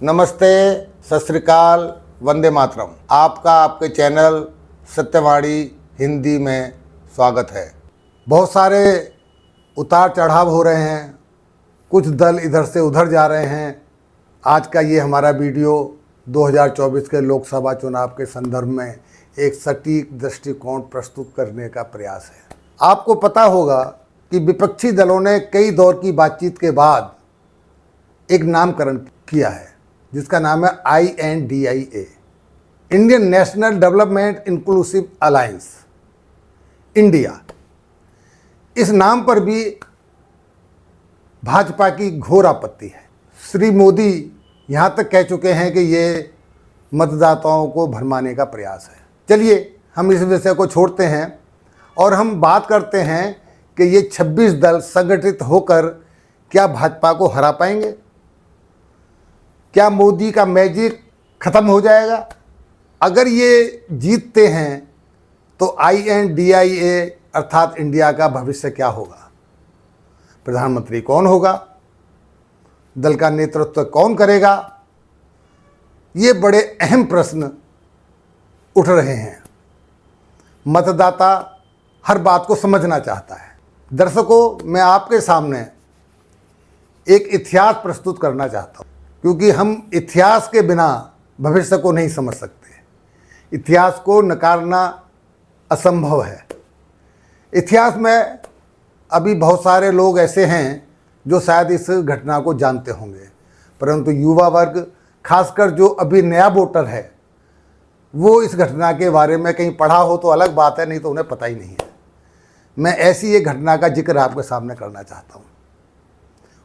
नमस्ते, सत श्री अकाल, वंदे मातरम। आपका आपके चैनल सत्यवाणी हिंदी में स्वागत है। बहुत सारे उतार चढ़ाव हो रहे हैं, कुछ दल इधर से उधर जा रहे हैं। आज का ये हमारा वीडियो 2024 के लोकसभा चुनाव के संदर्भ में एक सटीक दृष्टिकोण प्रस्तुत करने का प्रयास है। आपको पता होगा कि विपक्षी दलों ने कई दौर की बातचीत के बाद एक नामकरण किया है जिसका नाम है INDIA, Indian national development inclusive alliance, India. इस नाम पर भी भाजपा की घोर आपत्ति है। श्री मोदी यहाँ तक कह चुके हैं कि ये मतदाताओं को भरमाने का प्रयास है। चलिए हम इस विषय को छोड़ते हैं और हम बात करते हैं कि ये 26 दल संगठित होकर क्या भाजपा को हरा पाएंगे? क्या मोदी का मैजिक खत्म हो जाएगा? अगर ये जीतते हैं तो INDIA अर्थात इंडिया का भविष्य क्या होगा? प्रधानमंत्री कौन होगा? दल का नेतृत्व कौन करेगा? ये बड़े अहम प्रश्न उठ रहे हैं। मतदाता हर बात को समझना चाहता है। दर्शकों, मैं आपके सामने एक इतिहास प्रस्तुत करना चाहता हूँ, क्योंकि हम इतिहास के बिना भविष्य को नहीं समझ सकते। इतिहास को नकारना असंभव है। इतिहास में अभी बहुत सारे लोग ऐसे हैं जो शायद इस घटना को जानते होंगे, परंतु युवा वर्ग, खासकर जो अभी नया वोटर है, वो इस घटना के बारे में कहीं पढ़ा हो तो अलग बात है, नहीं तो उन्हें पता ही नहीं है। मैं ऐसी एक घटना का जिक्र आपके सामने करना चाहता हूँ।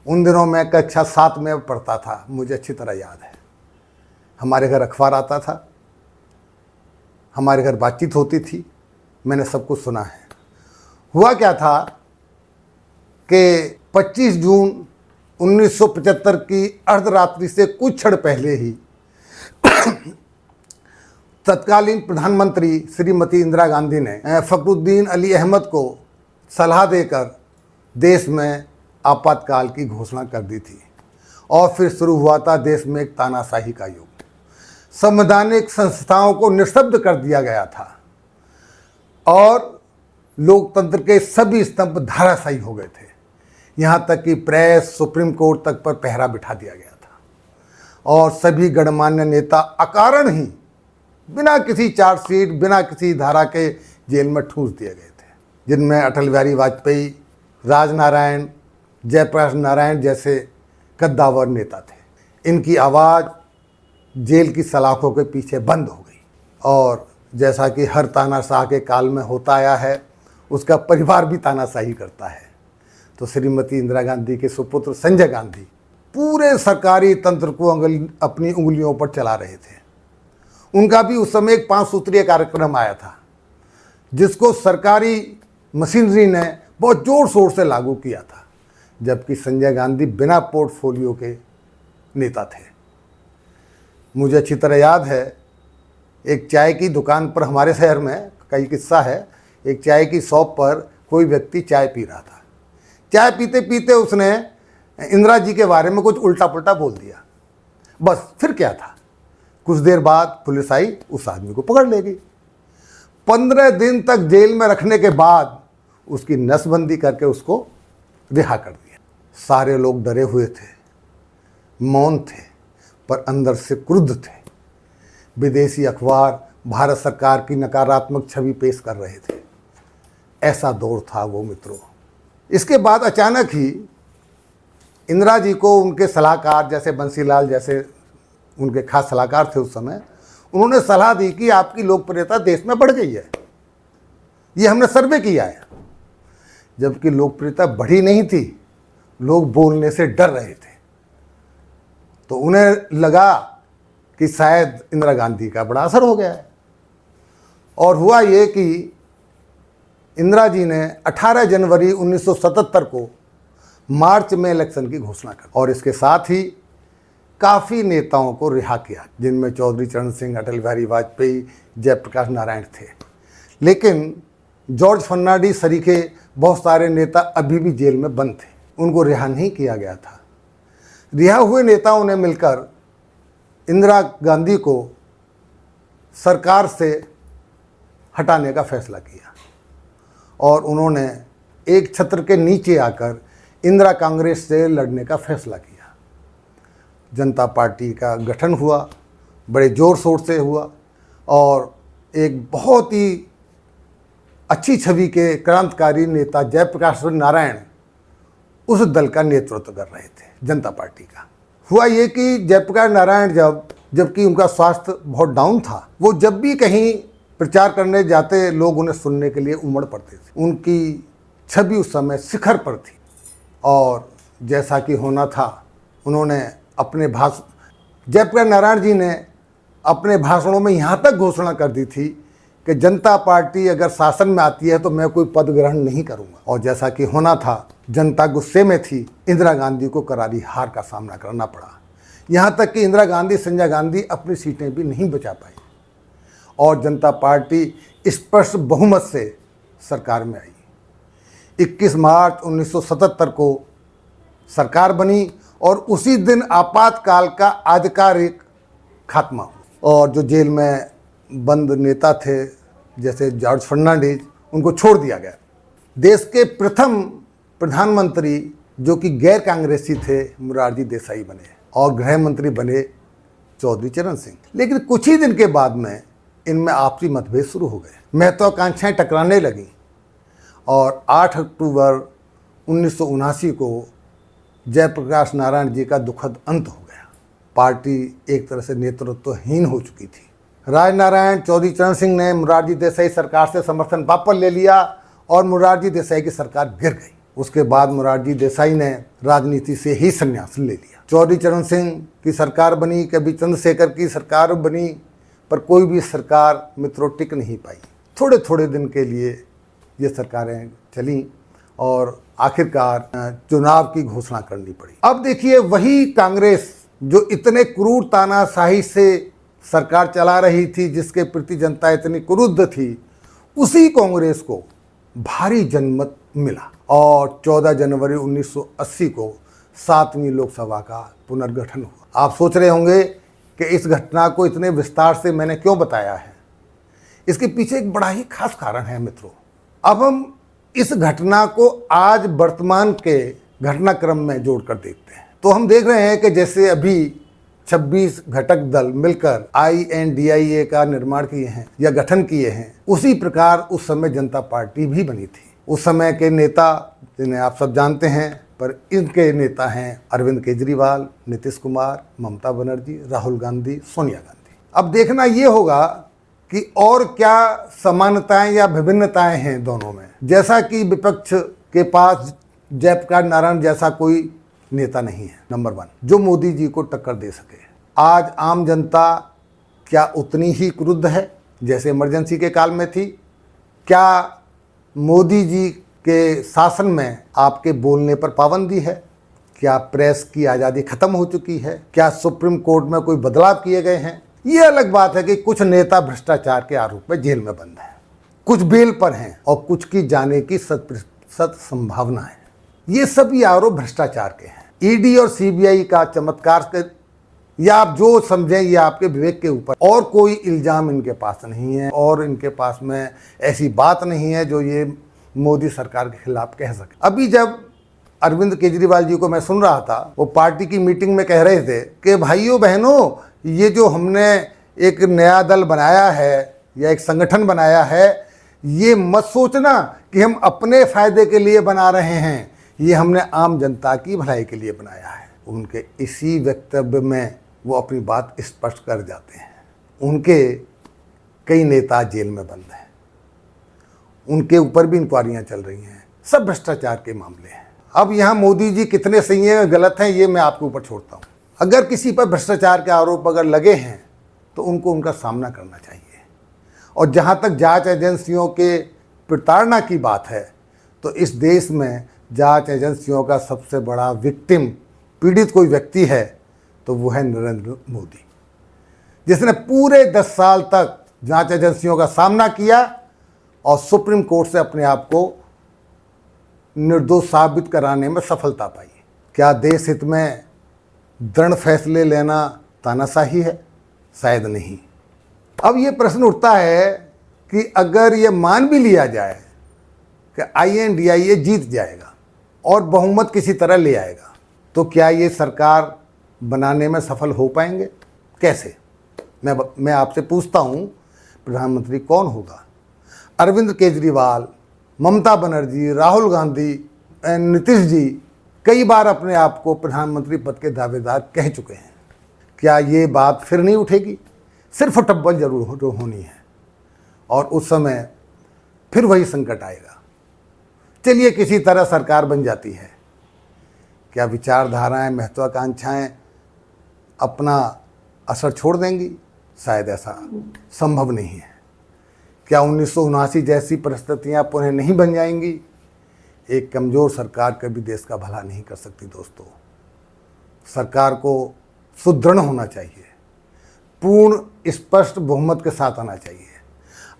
उन दिनों मैं कक्षा 7 में पढ़ता था, मुझे अच्छी तरह याद है। हमारे घर अखबार आता था, हमारे घर बातचीत होती थी, मैंने सब कुछ सुना है। हुआ क्या था कि 25 जून 1975 की अर्धरात्रि से कुछ क्षण पहले ही तत्कालीन प्रधानमंत्री श्रीमती इंदिरा गांधी ने फखरुद्दीन अली अहमद को सलाह देकर देश में आपातकाल की घोषणा कर दी थी और फिर शुरू हुआ था देश में एक तानाशाही का युग। संवैधानिक संस्थाओं को निःशब्द कर दिया गया था और लोकतंत्र के सभी स्तंभ धराशायी हो गए थे। यहाँ तक कि प्रेस, सुप्रीम कोर्ट तक पर पहरा बिठा दिया गया था और सभी गणमान्य नेता अकारण ही बिना किसी चार्जशीट, बिना किसी धारा के जेल में ठूंस दिए गए थे, जिनमें अटल बिहारी वाजपेयी, राजनारायण, जयप्रकाश नारायण जैसे कद्दावर नेता थे। इनकी आवाज़ जेल की सलाखों के पीछे बंद हो गई और जैसा कि हर तानाशाह के काल में होता आया है, उसका परिवार भी तानाशाही करता है। तो श्रीमती इंदिरा गांधी के सुपुत्र संजय गांधी पूरे सरकारी तंत्र को अपनी उंगलियों पर चला रहे थे। उनका भी उस समय एक 5 सूत्रीय कार्यक्रम आया था जिसको सरकारी मशीनरी ने बहुत जोर शोर से लागू किया था, जबकि संजय गांधी बिना पोर्टफोलियो के नेता थे। मुझे अच्छी तरह याद है, एक चाय की दुकान पर हमारे शहर में कई किस्सा है। एक चाय की शॉप पर कोई व्यक्ति चाय पी रहा था। चाय पीते पीते उसने इंदिरा जी के बारे में कुछ उल्टा पुल्टा बोल दिया। बस फिर क्या था, कुछ देर बाद पुलिस आई, उस आदमी को पकड़ ले गई। 15 दिन तक जेल में रखने के बाद उसकी नसबंदी करके उसको रिहा कर दिया। सारे लोग डरे हुए थे, मौन थे, पर अंदर से क्रुद्ध थे। विदेशी अखबार भारत सरकार की नकारात्मक छवि पेश कर रहे थे। ऐसा दौर था वो मित्रों। इसके बाद अचानक ही इंदिरा जी को उनके सलाहकार, जैसे बंसीलाल जैसे उनके खास सलाहकार थे उस समय, उन्होंने सलाह दी कि आपकी लोकप्रियता देश में बढ़ गई है, ये हमने सर्वे किया है। जबकि लोकप्रियता बढ़ी नहीं थी, लोग बोलने से डर रहे थे। तो उन्हें लगा कि शायद इंदिरा गांधी का बड़ा असर हो गया है। और हुआ ये कि इंदिरा जी ने 18 जनवरी 1977 को मार्च में इलेक्शन की घोषणा कर और इसके साथ ही काफ़ी नेताओं को रिहा किया, जिनमें चौधरी चरण सिंह, अटल बिहारी वाजपेयी, जयप्रकाश नारायण थे। लेकिन जॉर्ज फर्नांडिस सरीखे बहुत सारे नेता अभी भी जेल में बंद थे, उनको रिहा नहीं किया गया था। रिहा हुए नेताओं ने मिलकर इंदिरा गांधी को सरकार से हटाने का फैसला किया और उन्होंने एक छत्र के नीचे आकर इंदिरा कांग्रेस से लड़ने का फैसला किया। जनता पार्टी का गठन हुआ, बड़े ज़ोर शोर से हुआ और एक बहुत ही अच्छी छवि के क्रांतिकारी नेता जयप्रकाश नारायण उस दल का नेतृत्व कर रहे थे, जनता पार्टी का। हुआ ये कि जयप्रकाश नारायण जबकि उनका स्वास्थ्य बहुत डाउन था, वो जब भी कहीं प्रचार करने जाते लोग उन्हें सुनने के लिए उमड़ पड़ते थे। उनकी छवि उस समय शिखर पर थी और जैसा कि होना था, उन्होंने अपने जयप्रकाश नारायण जी ने अपने भाषणों में यहाँ तक घोषणा कर दी थी कि जनता पार्टी अगर शासन में आती है तो मैं कोई पद ग्रहण नहीं करूँगा। और जैसा कि होना था, जनता गुस्से में थी, इंदिरा गांधी को करारी हार का सामना करना पड़ा। यहाँ तक कि इंदिरा गांधी, संजय गांधी अपनी सीटें भी नहीं बचा पाई और जनता पार्टी स्पष्ट बहुमत से सरकार में आई। 21 मार्च 1977 को सरकार बनी और उसी दिन आपातकाल का आधिकारिक खात्मा हुआ और जो जेल में बंद नेता थे जैसे जॉर्ज फर्नांडिस, उनको छोड़ दिया गया। देश के प्रथम प्रधानमंत्री जो कि गैर कांग्रेसी थे, मोरारजी देसाई बने और गृह मंत्री बने चौधरी चरण सिंह। लेकिन कुछ ही दिन के बाद में इनमें आपसी मतभेद शुरू हो गए, महत्वाकांक्षाएं टकराने लगीं और 8 अक्टूबर 1979 को जयप्रकाश नारायण जी का दुखद अंत हो गया। पार्टी एक तरह से नेतृत्वहीन हो चुकी थी। राजनारायण चौधरी चरण सिंह ने मोरारजी देसाई सरकार से समर्थन वापस ले लिया और मोरारजी देसाई की सरकार गिर गई। उसके बाद मोरारजी देसाई ने राजनीति से ही संन्यास ले लिया। चौधरी चरण सिंह की सरकार बनी, कभी चंद्रशेखर की सरकार बनी, पर कोई भी सरकार मित्रों टिक नहीं पाई। थोड़े थोड़े दिन के लिए ये सरकारें चलीं और आखिरकार चुनाव की घोषणा करनी पड़ी। अब देखिए, वही कांग्रेस जो इतने क्रूर तानाशाही से सरकार चला रही थी, जिसके प्रति जनता इतनी क्रुद्ध थी, उसी कांग्रेस को भारी जनमत मिला और 14 जनवरी 1980 को 7वीं लोकसभा का पुनर्गठन हुआ। आप सोच रहे होंगे कि इस घटना को इतने विस्तार से मैंने क्यों बताया है। इसके पीछे एक बड़ा ही खास कारण है मित्रों। अब हम इस घटना को आज वर्तमान के घटनाक्रम में जोड़कर देखते हैं तो हम देख रहे हैं कि जैसे अभी 26 घटक दल मिलकर INDIA का निर्माण किए हैं या गठन किए हैं, उसी प्रकार उस समय जनता पार्टी भी बनी थी। उस समय के नेता जिन्हें आप सब जानते हैं, पर इनके नेता हैं अरविंद केजरीवाल, नीतीश कुमार, ममता बनर्जी, राहुल गांधी, सोनिया गांधी। अब देखना ये होगा कि और क्या समानताएं या विभिन्नताएं हैं दोनों में। जैसा कि विपक्ष के पास जयप्रकाश नारायण जैसा कोई नेता नहीं है, नंबर 1, जो मोदी जी को टक्कर दे सके। आज आम जनता क्या उतनी ही क्रुद्ध है जैसे इमरजेंसी के काल में थी? क्या मोदी जी के शासन में आपके बोलने पर पाबंदी है? क्या प्रेस की आज़ादी खत्म हो चुकी है? क्या सुप्रीम कोर्ट में कोई बदलाव किए गए हैं? ये अलग बात है कि कुछ नेता भ्रष्टाचार के आरोप में जेल में बंद हैं, कुछ बेल पर हैं और कुछ की जाने की 100% संभावना है। ये सभी आरोप भ्रष्टाचार के हैं। ईडी और CBI का चमत्कार या आप जो समझें, ये आपके विवेक के ऊपर। और कोई इल्ज़ाम इनके पास नहीं है और इनके पास में ऐसी बात नहीं है जो ये मोदी सरकार के खिलाफ कह सके। अभी जब अरविंद केजरीवाल जी को मैं सुन रहा था, वो पार्टी की मीटिंग में कह रहे थे कि भाइयों बहनों, ये जो हमने एक नया दल बनाया है या एक संगठन बनाया है, ये मत सोचना कि हम अपने फायदे के लिए बना रहे हैं, ये हमने आम जनता की भलाई के लिए बनाया है। उनके इसी वक्तव्य में वो अपनी बात स्पष्ट कर जाते हैं। उनके कई नेता जेल में बंद हैं, उनके ऊपर भी इंक्वायरियां चल रही हैं, सब भ्रष्टाचार के मामले हैं। अब यहाँ मोदी जी कितने सही हैं गलत हैं, ये मैं आपके ऊपर छोड़ता हूँ। अगर किसी पर भ्रष्टाचार के आरोप अगर लगे हैं तो उनको उनका सामना करना चाहिए। और जहाँ तक जांच एजेंसियों के प्रताड़ना की बात है, तो इस देश में जांच एजेंसियों का सबसे बड़ा विक्टिम, पीड़ित कोई व्यक्ति है तो वो है नरेंद्र मोदी, जिसने पूरे 10 साल तक जांच एजेंसियों का सामना किया और सुप्रीम कोर्ट से अपने आप को निर्दोष साबित कराने में सफलता पाई। क्या देश हित में दृढ़ फैसले लेना तानाशाही है? शायद नहीं। अब ये प्रश्न उठता है कि अगर ये मान भी लिया जाए कि INDIA जीत जाएगा और बहुमत किसी तरह ले आएगा, तो क्या ये सरकार बनाने में सफल हो पाएंगे? कैसे? मैं आपसे पूछता हूँ, प्रधानमंत्री कौन होगा? अरविंद केजरीवाल, ममता बनर्जी, राहुल गांधी, नीतीश जी कई बार अपने आप को प्रधानमंत्री पद के दावेदार कह चुके हैं। क्या ये बात फिर नहीं उठेगी? सिर्फ टब्बल जरूर होनी है और उस समय फिर वही संकट आएगा। चलिए किसी तरह सरकार बन जाती है, क्या विचारधाराएं, महत्वाकांक्षाएं अपना असर छोड़ देंगी? शायद ऐसा संभव नहीं है। क्या 1979 जैसी परिस्थितियां पुनः नहीं बन जाएंगी? एक कमज़ोर सरकार कभी देश का भला नहीं कर सकती दोस्तों। सरकार को सुदृढ़ होना चाहिए, पूर्ण स्पष्ट बहुमत के साथ आना चाहिए।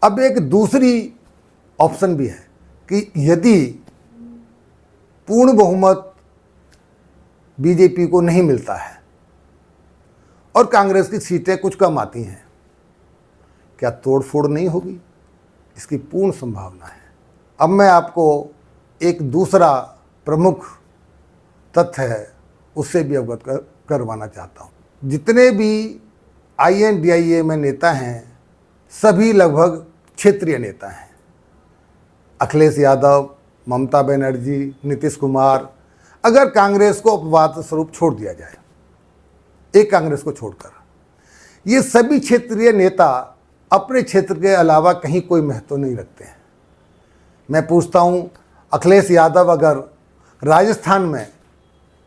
अब एक दूसरी ऑप्शन भी है कि यदि पूर्ण बहुमत बीजेपी को नहीं मिलता है और कांग्रेस की सीटें कुछ कम आती हैं, क्या तोड़फोड़ नहीं होगी? इसकी पूर्ण संभावना है। अब मैं आपको एक दूसरा प्रमुख तथ्य है उससे भी अवगत करवाना चाहता हूँ। जितने भी INDIA में नेता हैं सभी लगभग क्षेत्रीय नेता हैं। अखिलेश यादव, ममता बनर्जी, नीतीश कुमार, अगर कांग्रेस को अपवाद स्वरूप छोड़ दिया जाए, एक कांग्रेस को छोड़कर, ये सभी क्षेत्रीय नेता अपने क्षेत्र के अलावा कहीं कोई महत्व नहीं रखते हैं। मैं पूछता हूँ, अखिलेश यादव अगर राजस्थान में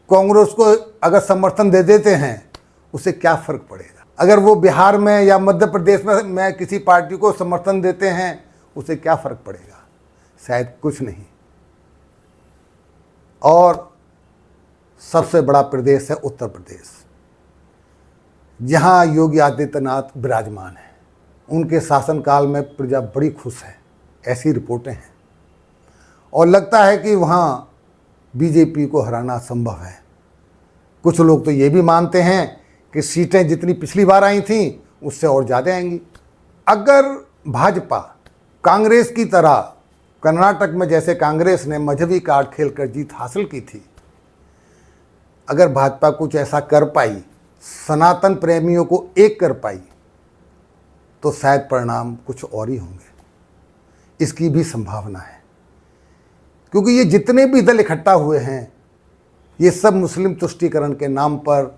कांग्रेस को अगर समर्थन दे देते हैं उसे क्या फ़र्क पड़ेगा? अगर वो बिहार में या मध्य प्रदेश में किसी पार्टी को समर्थन देते हैं उसे क्या फ़र्क पड़ेगा? शायद कुछ नहीं। और सबसे बड़ा प्रदेश है उत्तर प्रदेश, जहाँ योगी आदित्यनाथ विराजमान है। उनके शासनकाल में प्रजा बड़ी खुश है, ऐसी रिपोर्टें हैं। और लगता है कि वहाँ बीजेपी को हराना संभव है। कुछ लोग तो ये भी मानते हैं कि सीटें जितनी पिछली बार आई थीं उससे और ज़्यादा आएंगी। अगर भाजपा कांग्रेस की तरह कर्नाटक में जैसे कांग्रेस ने मजहबी कार्ड खेलकर जीत हासिल की थी, अगर भाजपा कुछ ऐसा कर पाई, सनातन प्रेमियों को एक कर पाई, तो शायद परिणाम कुछ और ही होंगे। इसकी भी संभावना है, क्योंकि ये जितने भी दल इकट्ठा हुए हैं ये सब मुस्लिम तुष्टीकरण के नाम पर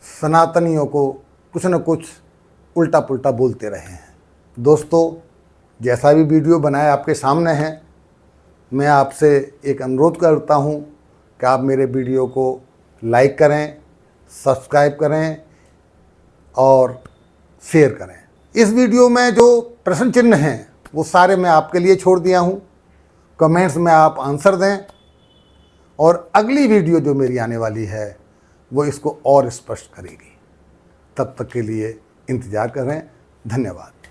सनातनियों को कुछ न कुछ उल्टा पुल्टा बोलते रहे हैं। दोस्तों, जैसा भी वीडियो बनाया आपके सामने है, मैं आपसे एक अनुरोध करता हूँ कि आप मेरे वीडियो को लाइक करें, सब्सक्राइब करें और शेयर करें। इस वीडियो में जो प्रश्न चिन्ह हैं वो सारे मैं आपके लिए छोड़ दिया हूँ। कमेंट्स में आप आंसर दें और अगली वीडियो जो मेरी आने वाली है वो इसको और स्पष्ट करेगी। तब तक के लिए इंतज़ार करें। धन्यवाद।